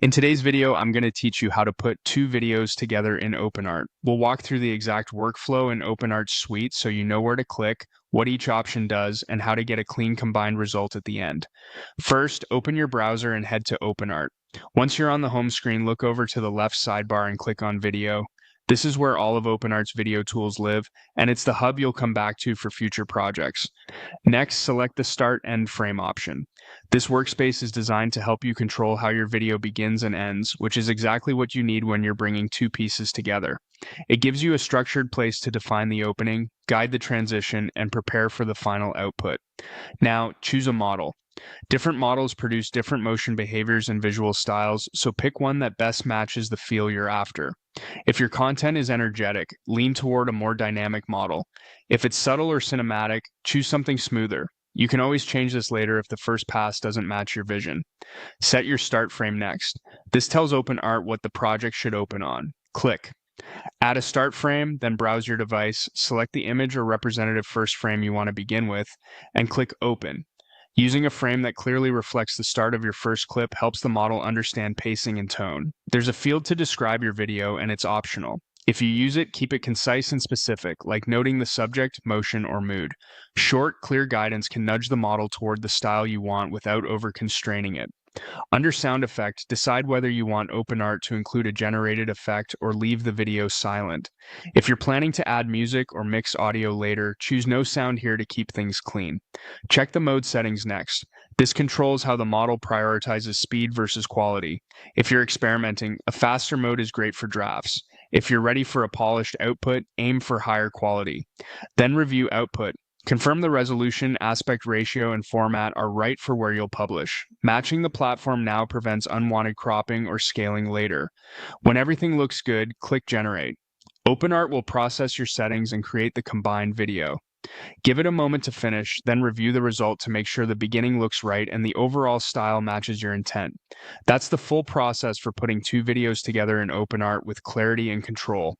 In today's video, I'm going to teach you how to put two videos together in OpenArt. We'll walk through the exact workflow in OpenArt's suite so you know where to click, what each option does, and how to get a clean combined result at the end. First, open your browser and head to OpenArt. Once you're on the home screen, look over to the left sidebar and click on Video. This is where all of OpenArt's video tools live, and it's the hub you'll come back to for future projects. Next, select the Start End Frame option. This workspace is designed to help you control how your video begins and ends, which is exactly what you need when you're bringing two pieces together. It gives you a structured place to define the opening, guide the transition, and prepare for the final output. Now, choose a model. Different models produce different motion behaviors and visual styles, so pick one that best matches the feel you're after. If your content is energetic, lean toward a more dynamic model. If it's subtle or cinematic, choose something smoother. You can always change this later if the first pass doesn't match your vision. Set your start frame next. This tells OpenArt what the project should open on. Click. Add a start frame, then browse your device, select the image or representative first frame you want to begin with, and click Open. Using a frame that clearly reflects the start of your first clip helps the model understand pacing and tone. There's a field to describe your video, and it's optional. If you use it, keep it concise and specific, like noting the subject, motion, or mood. Short, clear guidance can nudge the model toward the style you want without over-constraining it. Under Sound Effect, decide whether you want OpenArt to include a generated effect or leave the video silent. If you're planning to add music or mix audio later, choose No Sound here to keep things clean. Check the mode settings next. This controls how the model prioritizes speed versus quality. If you're experimenting, a faster mode is great for drafts. If you're ready for a polished output, aim for higher quality. Then review output. Confirm the resolution, aspect ratio, and format are right for where you'll publish. Matching the platform now prevents unwanted cropping or scaling later. When everything looks good, click Generate. OpenArt will process your settings and create the combined video. Give it a moment to finish, then review the result to make sure the beginning looks right and the overall style matches your intent. That's the full process for putting two videos together in OpenArt with clarity and control.